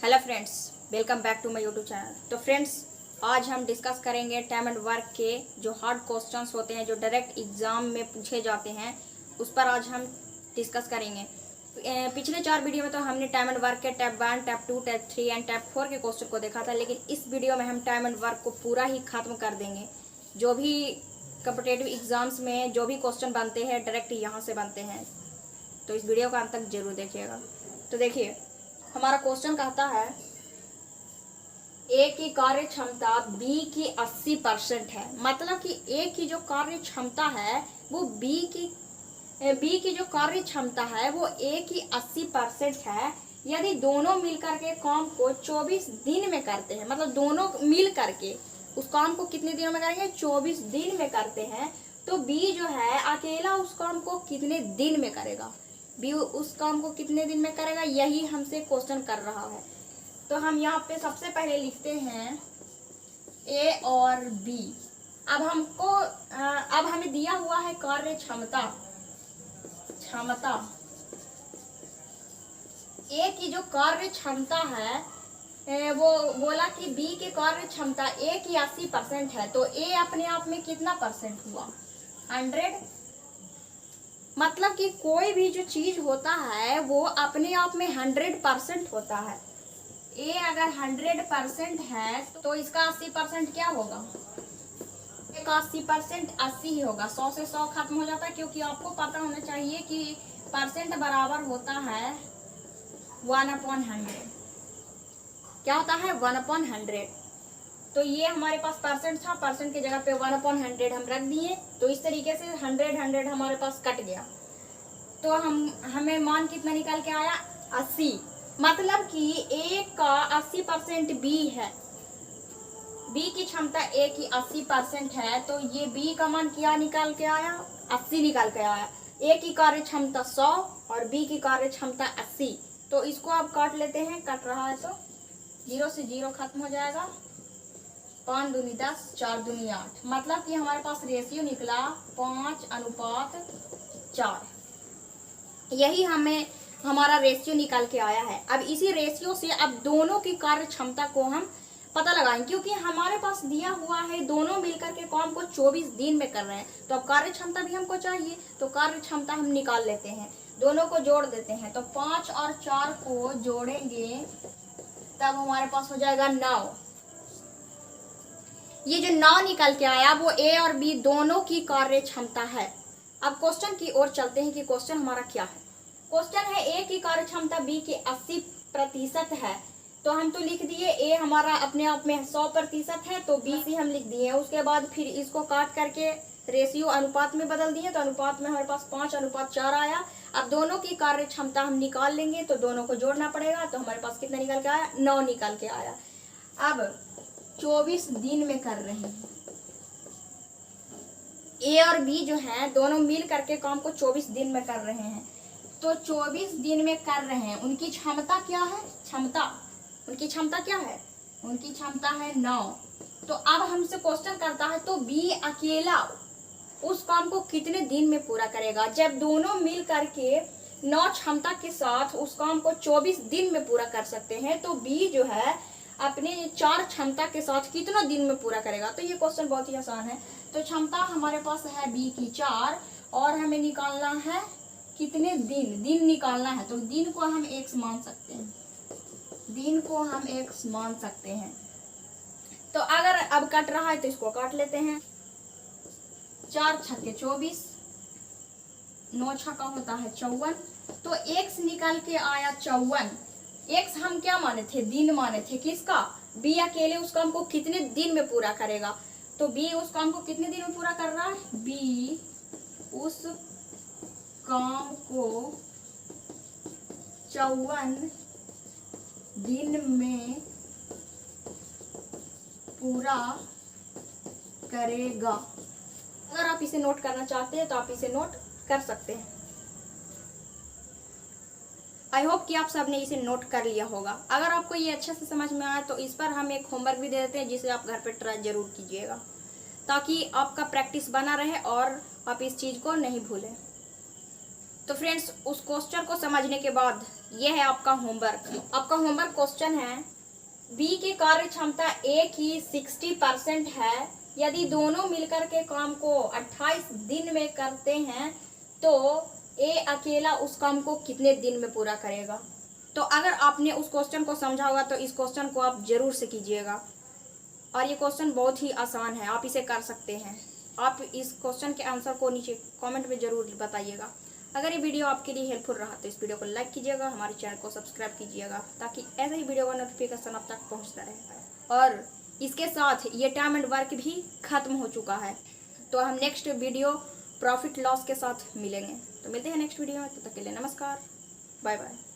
Hello friends, welcome back to my YouTube channel. तो friends, आज हम डिस्कस करेंगे टाइम एंड वर्क के जो हार्ड क्वेश्चंस होते हैं जो डायरेक्ट एग्जाम में पूछे जाते हैं, उस पर आज हम डिस्कस करेंगे। पिछले 4 वीडियो में तो हमने टाइम एंड वर्क के tap 1, tap 2, tap 3 and tap 4 के क्वेश्चन को देखा था, लेकिन इस वीडियो में हम टाइम एंड वर्क को पूरा ही खत्म कर देंगे। जो भी कॉम्पिटिटिव एग्जाम्स में जो भी क्वेश्चन बनते हैं डायरेक्ट यहाँ से बनते हैं, तो इस वीडियो का अंत तक जरूर देखिएगा। तो देखिए, हमारा क्वेश्चन कहता है ए की कार्य क्षमता बी की 80% है। मतलब कि ए की जो कार्य क्षमता है वो बी की जो कार्य क्षमता है वो ए की 80% है। यदि दोनों मिलकर के काम को 24 दिन में करते हैं, मतलब दोनों मिल करके उस काम को कितने दिनों में करेंगे? 24 दिन में करते हैं। तो बी जो है अकेला उस काम को कितने दिन में करेगा? बी उस काम को कितने दिन में करेगा, यही हमसे क्वेश्चन कर रहा है। तो हम यहाँ पे सबसे पहले लिखते हैं ए और बी। अब हमें दिया हुआ है कार्य क्षमता ए की जो कार्य क्षमता है वो बोला कि बी की कार्य क्षमता ए की 80% है। तो ए अपने आप में कितना परसेंट हुआ? 100। मतलब कि कोई भी जो चीज होता है वो अपने आप में 100% होता है। ए अगर 100% है तो इसका 80% क्या होगा? ए का 80% 80 ही होगा। 100 से 100 खत्म हो जाता है, क्योंकि आपको पता होना चाहिए कि परसेंट बराबर होता है 1/100। क्या होता है? 1/100। तो ये हमारे पास परसेंट था, परसेंट की जगह पे 1/100 हम रख दिए। तो इस तरीके से 100 हमारे पास कट गया। तो हमें मान कितना निकल के आया? 80। मतलब कि ए का 80% बी है। बी की क्षमता ए की 80% है, तो ये बी का मान क्या निकल के आया? 80 निकल के आया। ए की कार्य क्षमता 100 और बी की कार्य क्षमता 80। तो इसको आप काट लेते हैं, कट रहा है तो 0 से 0 खत्म हो जाएगा। 5 दूनी 10, 4 दूनी 8। मतलब कि हमारे पास रेशियो निकला 5:4। यही हमारा रेशियो निकल के आया है। अब इसी रेशियो से अब दोनों की कार्य क्षमता को हम पता लगाएं, क्योंकि हमारे पास दिया हुआ है दोनों मिलकर के काम को 24 दिन में कर रहे हैं। तो अब कार्य क्षमता भी हमको चाहिए, तो कार्य क्षमता हम निकाल लेते हैं, दोनों को जोड़ देते हैं। तो 5 और 4 को जोड़ेंगे तब हमारे पास हो जाएगा 9। ये जो 9 निकल के आया वो ए और बी दोनों की कार्य क्षमता है। अब क्वेश्चन की ओर चलते हैं कि क्वेश्चन हमारा क्या है। क्वेश्चन है ए की कार्य क्षमता बी की 80% है। तो हम तो लिख दिए ए हमारा अपने आप में 100% है, तो बी सी हम लिख दिए। उसके बाद फिर इसको काट करके रेशियो अनुपात में बदल दिए, तो अनुपात में हमारे पास 5:4 आया। अब दोनों की कार्य क्षमता हम निकाल लेंगे, तो दोनों को जोड़ना पड़ेगा। तो हमारे पास कितना निकल के आया? 9 निकल के आया। अब 24 दिन में कर रहे हैं। ए और बी जो है दोनों मिल करके काम को 24 दिन में कर रहे हैं। तो 24 दिन में कर रहे हैं, उनकी क्षमता क्या है? उनकी क्षमता क्या है? उनकी क्षमता है 9। तो अब हमसे क्वेश्चन करता है तो बी अकेला उस काम को कितने दिन में पूरा करेगा? जब दोनों मिल करके 9 क्षमता के साथ उस काम को 24 दिन में पूरा कर सकते हैं, तो बी जो है अपने 4 क्षमता के साथ कितना दिन में पूरा करेगा? तो ये क्वेश्चन बहुत ही आसान है। तो क्षमता हमारे पास है बी की 4 और हमें निकालना है कितने दिन निकालना है। तो दिन को हम x मान सकते हैं, तो अगर अब कट रहा है तो इसको काट लेते हैं। 4 छक्के 24, 9 छक्का होता है 54। तो x निकल के आया 54। x हम क्या माने थे? दिन माने थे। किसका? बी अकेले उस काम को कितने दिन में पूरा करेगा। तो बी उस काम को कितने दिन में पूरा कर रहा है? बी उस काम को 54 दिन में पूरा करेगा। अगर आप इसे नोट करना चाहते हैं तो आप इसे नोट कर सकते हैं। आई होप कि आप सबने इसे नोट कर लिया होगा। अगर आपको ये अच्छे से समझ में आया तो इस पर हम एक होमवर्क भी दे देते हैं, जिसे आप घर पे ट्राई जरूर कीजिएगा, ताकि आपका प्रैक्टिस बना रहे और आप इस चीज़ को नहीं भूलें। तो फ्रेंड्स उस क्वेश्चन को समझने के बाद ये है आपका होमवर्क। आपका होमवर्क क्वेश्चन है बी की कार्य क्षमता ए की 60% है, यदि दोनों मिलकर के काम को 28 दिन में करते हैं तो ए अकेला उस काम को कितने दिन में पूरा करेगा। तो अगर आपने उस क्वेश्चन को समझा होगा तो इस क्वेश्चन को आप जरूर से कीजिएगा, और ये क्वेश्चन बहुत ही आसान है, आप इसे कर सकते हैं। आप इस क्वेश्चन के आंसर को नीचे कमेंट में जरूर बताइएगा। अगर ये वीडियो आपके लिए हेल्पफुल रहा तो इस वीडियो को लाइक कीजिएगा, हमारे चैनल को सब्सक्राइब कीजिएगा ताकि ऐसे ही वीडियो का नोटिफिकेशन आप तक पहुंचता रहे। और इसके साथ ये टाइम एंड वर्क भी खत्म हो चुका है, तो हम नेक्स्ट वीडियो प्रॉफिट लॉस के साथ मिलेंगे। तो मिलते हैं नेक्स्ट वीडियो में, तब तक के लिए नमस्कार, बाय बाय।